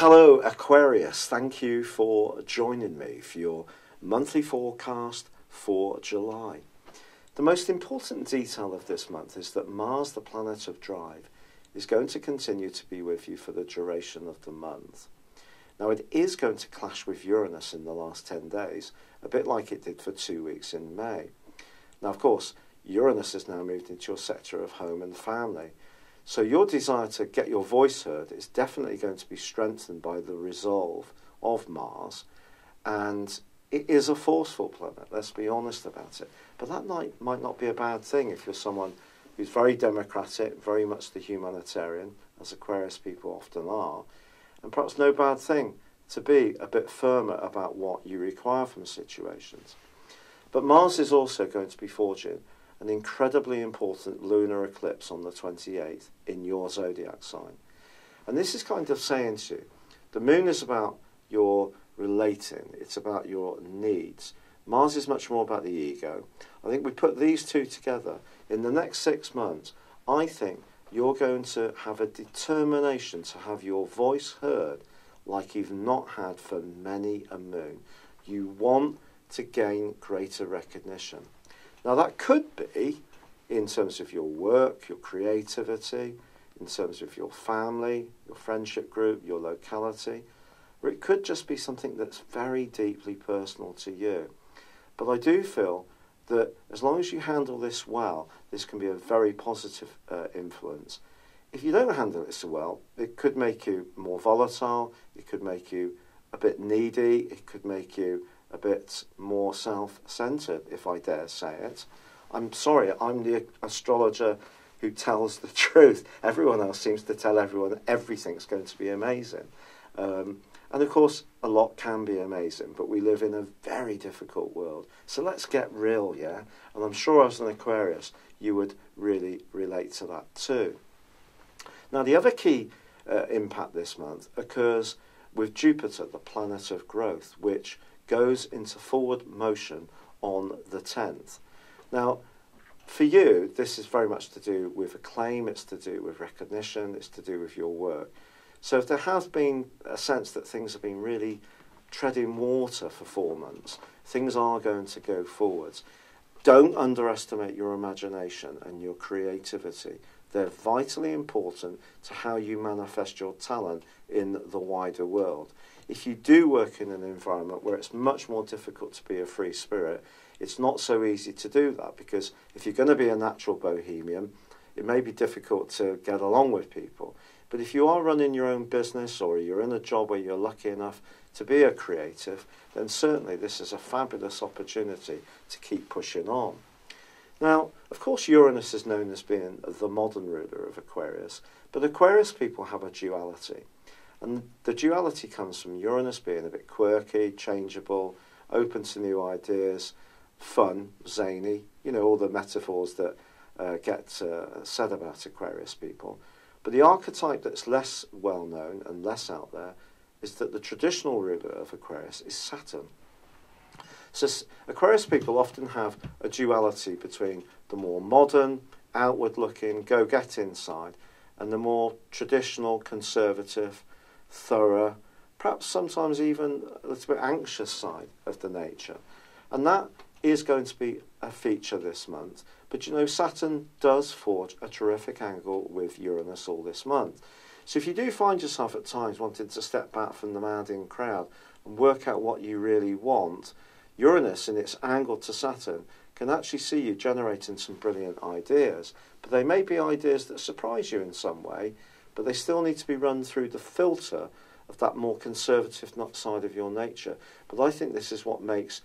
Hello Aquarius, thank you for joining me for your monthly forecast for July. The most important detail of this month is that Mars, the planet of drive, is going to continue to be with you for the duration of the month. Now it is going to clash with Uranus in the last 10 days, a bit like it did for 2 weeks in May. Now of course, Uranus has now moved into your sector of home and family. So your desire to get your voice heard is definitely going to be strengthened by the resolve of Mars. And it is a forceful planet, let's be honest about it. But that might not be a bad thing if you're someone who's very democratic, very much the humanitarian, as Aquarius people often are. And perhaps no bad thing to be a bit firmer about what you require from situations. But Mars is also going to be forging an incredibly important lunar eclipse on the 28th in your zodiac sign. And this is kind of saying to you, the moon is about your relating, it's about your needs. Mars is much more about the ego. I think we put these two together. In the next 6 months, I think you're going to have a determination to have your voice heard like you've not had for many a moon. You want to gain greater recognition. Now that could be in terms of your work, your creativity, in terms of your family, your friendship group, your locality, or it could just be something that's very deeply personal to you. But I do feel that as long as you handle this well, this can be a very positive influence. If you don't handle it so well, it could make you more volatile, it could make you a bit needy, it could make you a bit more self-centered, if I dare say it. I'm sorry, I'm the astrologer who tells the truth. Everyone else seems to tell everyone everything's going to be amazing. And of course, a lot can be amazing, but we live in a very difficult world. So let's get real, yeah? And I'm sure as an Aquarius, you would really relate to that too. Now, the other key impact this month occurs with Jupiter, the planet of growth, which goes into forward motion on the 10th. Now, for you, this is very much to do with acclaim, it's to do with recognition, it's to do with your work. So if there has been a sense that things have been really treading water for 4 months, things are going to go forwards. Don't underestimate your imagination and your creativity. They're vitally important to how you manifest your talent in the wider world. If you do work in an environment where it's much more difficult to be a free spirit, it's not so easy to do that, because if you're going to be a natural bohemian, it may be difficult to get along with people. But if you are running your own business, or you're in a job where you're lucky enough to be a creative, then certainly this is a fabulous opportunity to keep pushing on. Now, of course, Uranus is known as being the modern ruler of Aquarius, but Aquarius people have a duality. And the duality comes from Uranus being a bit quirky, changeable, open to new ideas, fun, zany, you know, all the metaphors that get said about Aquarius people. But the archetype that's less well known and less out there is that the traditional ruler of Aquarius is Saturn. So Aquarius people often have a duality between the more modern, outward-looking, go-getting side and the more traditional, conservative, thorough, perhaps sometimes even a little bit anxious side of the nature. And that is going to be a feature this month. But you know, Saturn does forge a terrific angle with Uranus all this month. So if you do find yourself at times wanting to step back from the madding crowd and work out what you really want, Uranus in its angle to Saturn can actually see you generating some brilliant ideas. But they may be ideas that surprise you in some way, but they still need to be run through the filter of that more conservative side of your nature. But I think this is what makes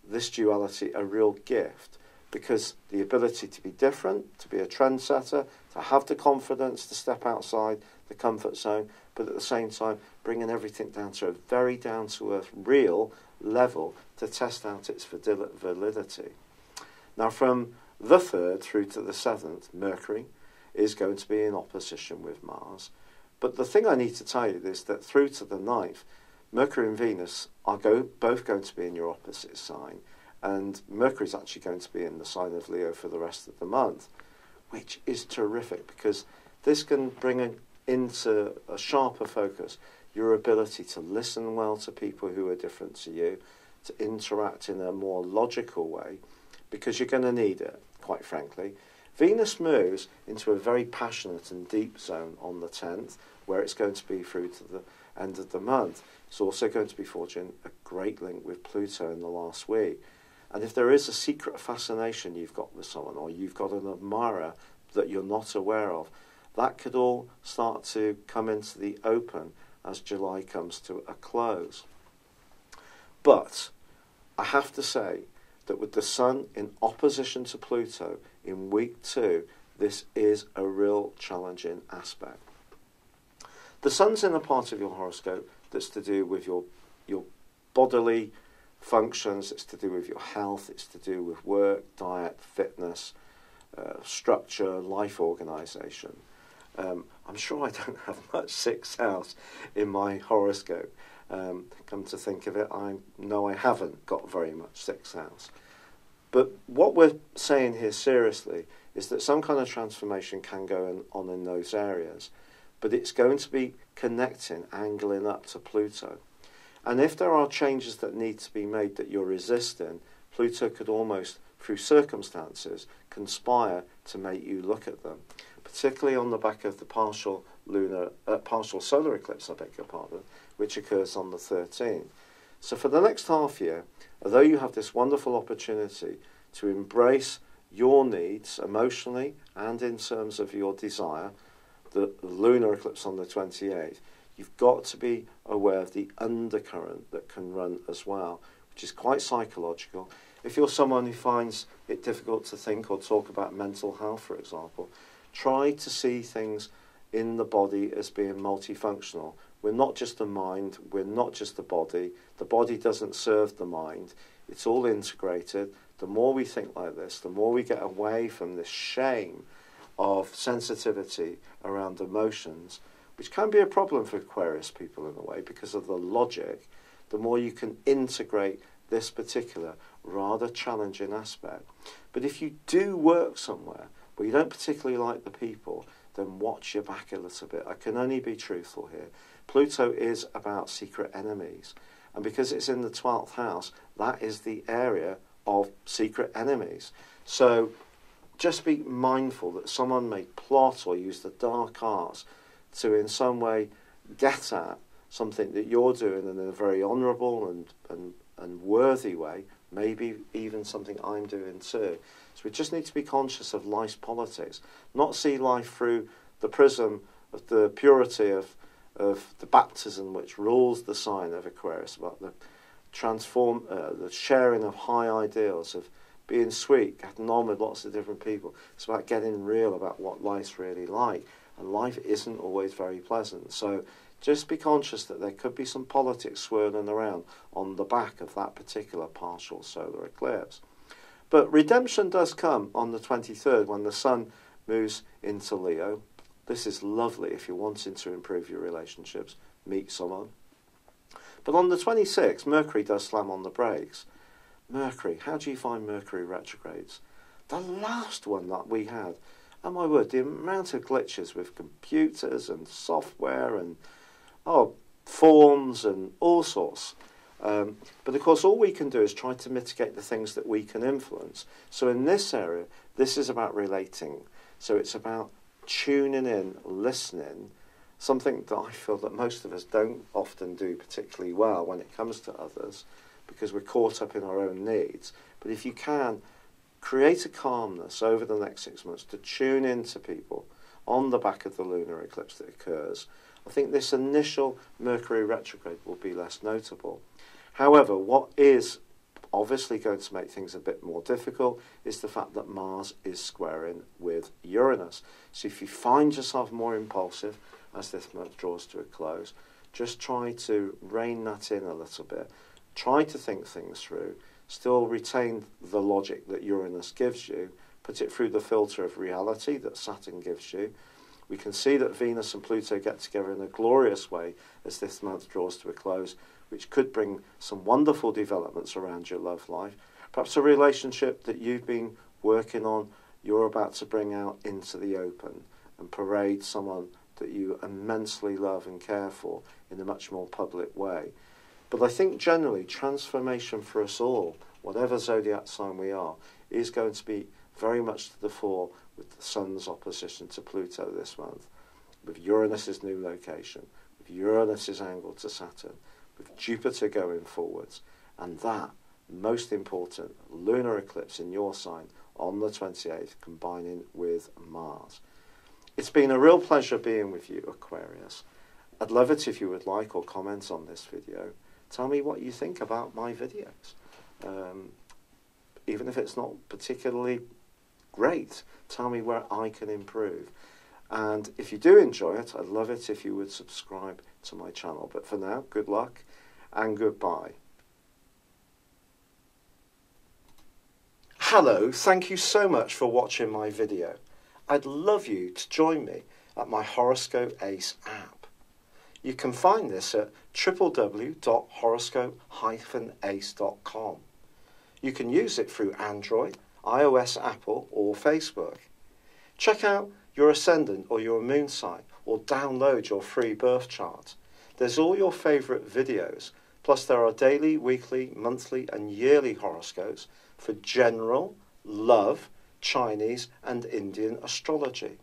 this duality a real gift, because the ability to be different, to be a trendsetter, to have the confidence to step outside the comfort zone, but at the same time bringing everything down to a very down-to-earth, real level to test out its validity. Now from the 3rd through to the 7th, Mercury is going to be in opposition with Mars. But the thing I need to tell you is that through to the 9th, Mercury and Venus are both going to be in your opposite sign, and Mercury is actually going to be in the sign of Leo for the rest of the month, which is terrific because this can bring into a sharper focus your ability to listen well to people who are different to you, to interact in a more logical way, because you're going to need it, quite frankly. Venus moves into a very passionate and deep zone on the 10th, where it's going to be through to the end of the month. It's also going to be forging a great link with Pluto in the last week. And if there is a secret fascination you've got with someone, or you've got an admirer that you're not aware of, that could all start to come into the open as July comes to a close. But I have to say that with the Sun in opposition to Pluto in week 2, this is a real challenging aspect. The Sun's in a part of your horoscope that's to do with your bodily functions, it's to do with your health, it's to do with work, diet, fitness, structure, life organisation. I'm sure I don't have much 6th house in my horoscope. Come to think of it, I know I haven't got very much 6th house. But what we're saying here seriously is that some kind of transformation can go on in those areas, but it's going to be connecting, angling up to Pluto. And if there are changes that need to be made that you're resisting, Pluto could almost, through circumstances, conspire to make you look at them, particularly on the back of the partial solar eclipse, I beg your pardon, which occurs on the 13th. So for the next half year, although you have this wonderful opportunity to embrace your needs emotionally and in terms of your desire, the lunar eclipse on the 28th, you've got to be aware of the undercurrent that can run as well, which is quite psychological. If you're someone who finds it difficult to think or talk about mental health, for example, try to see things in the body as being multifunctional. We're not just a mind, we're not just a body. The body doesn't serve the mind. It's all integrated. The more we think like this, the more we get away from this shame of sensitivity around emotions, which can be a problem for Aquarius people in a way because of the logic, the more you can integrate this particular rather challenging aspect. But if you do work somewhere where you don't particularly like the people, then watch your back a little bit. I can only be truthful here. Pluto is about secret enemies. And because it's in the 12th house, that is the area of secret enemies. So just be mindful that someone may plot or use the dark arts to in some way get at something that you're doing in a very honourable and worthy way, maybe even something I'm doing too. So we just need to be conscious of life's politics, not see life through the prism of the purity of the baptism which rules the sign of Aquarius, about the the sharing of high ideals, of being sweet, getting on with lots of different people. It's about getting real about what life's really like. And life isn't always very pleasant. So just be conscious that there could be some politics swirling around on the back of that particular partial solar eclipse. But redemption does come on the 23rd when the Sun moves into Leo. This is lovely if you're wanting to improve your relationships, meet someone. But on the 26th, Mercury does slam on the brakes. Mercury, how do you find Mercury retrogrades? The last one that we had, oh my word, the amount of glitches with computers and software and forms and all sorts. But of course, all we can do is try to mitigate the things that we can influence. So in this area, this is about relating. So it's about tuning in, listening, something that I feel that most of us don't often do particularly well when it comes to others, because we're caught up in our own needs. But if you can, create a calmness over the next 6 months to tune into people on the back of the lunar eclipse that occurs, I think this initial Mercury retrograde will be less notable. However, what is obviously going to make things a bit more difficult is the fact that Mars is squaring with Uranus. So if you find yourself more impulsive as this month draws to a close, just try to rein that in a little bit. Try to think things through. Still retain the logic that Uranus gives you. Put it through the filter of reality that Saturn gives you. We can see that Venus and Pluto get together in a glorious way as this month draws to a close, which could bring some wonderful developments around your love life. Perhaps a relationship that you've been working on, you're about to bring out into the open and parade someone that you immensely love and care for in a much more public way. But I think generally transformation for us all, whatever zodiac sign we are, is going to be very much to the fore with the Sun's opposition to Pluto this month, with Uranus's new location, with Uranus's angle to Saturn, with Jupiter going forwards, and that, most important, lunar eclipse in your sign on the 28th, combining with Mars. It's been a real pleasure being with you, Aquarius. I'd love it if you would like or comment on this video. Tell me what you think about my videos. Even if it's not particularly great, tell me where I can improve. And if you do enjoy it, I'd love it if you would subscribe to my channel. But for now, good luck and goodbye. Hello, thank you so much for watching my video. I'd love you to join me at my Horoscope Ace app. You can find this at www.horoscope-ace.com. You can use it through Android, iOS, Apple or Facebook. Check out your ascendant or your moon sign or download your free birth chart. There's all your favourite videos, plus there are daily, weekly, monthly and yearly horoscopes for general, love, Chinese and Indian astrology.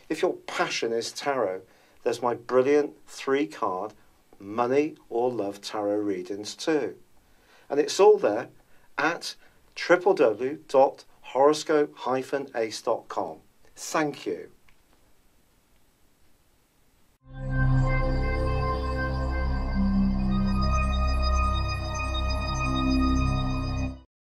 If your passion is tarot, there's my brilliant 3-card money or love tarot readings too. And it's all there at www.horoscope-ace.com. Thank you.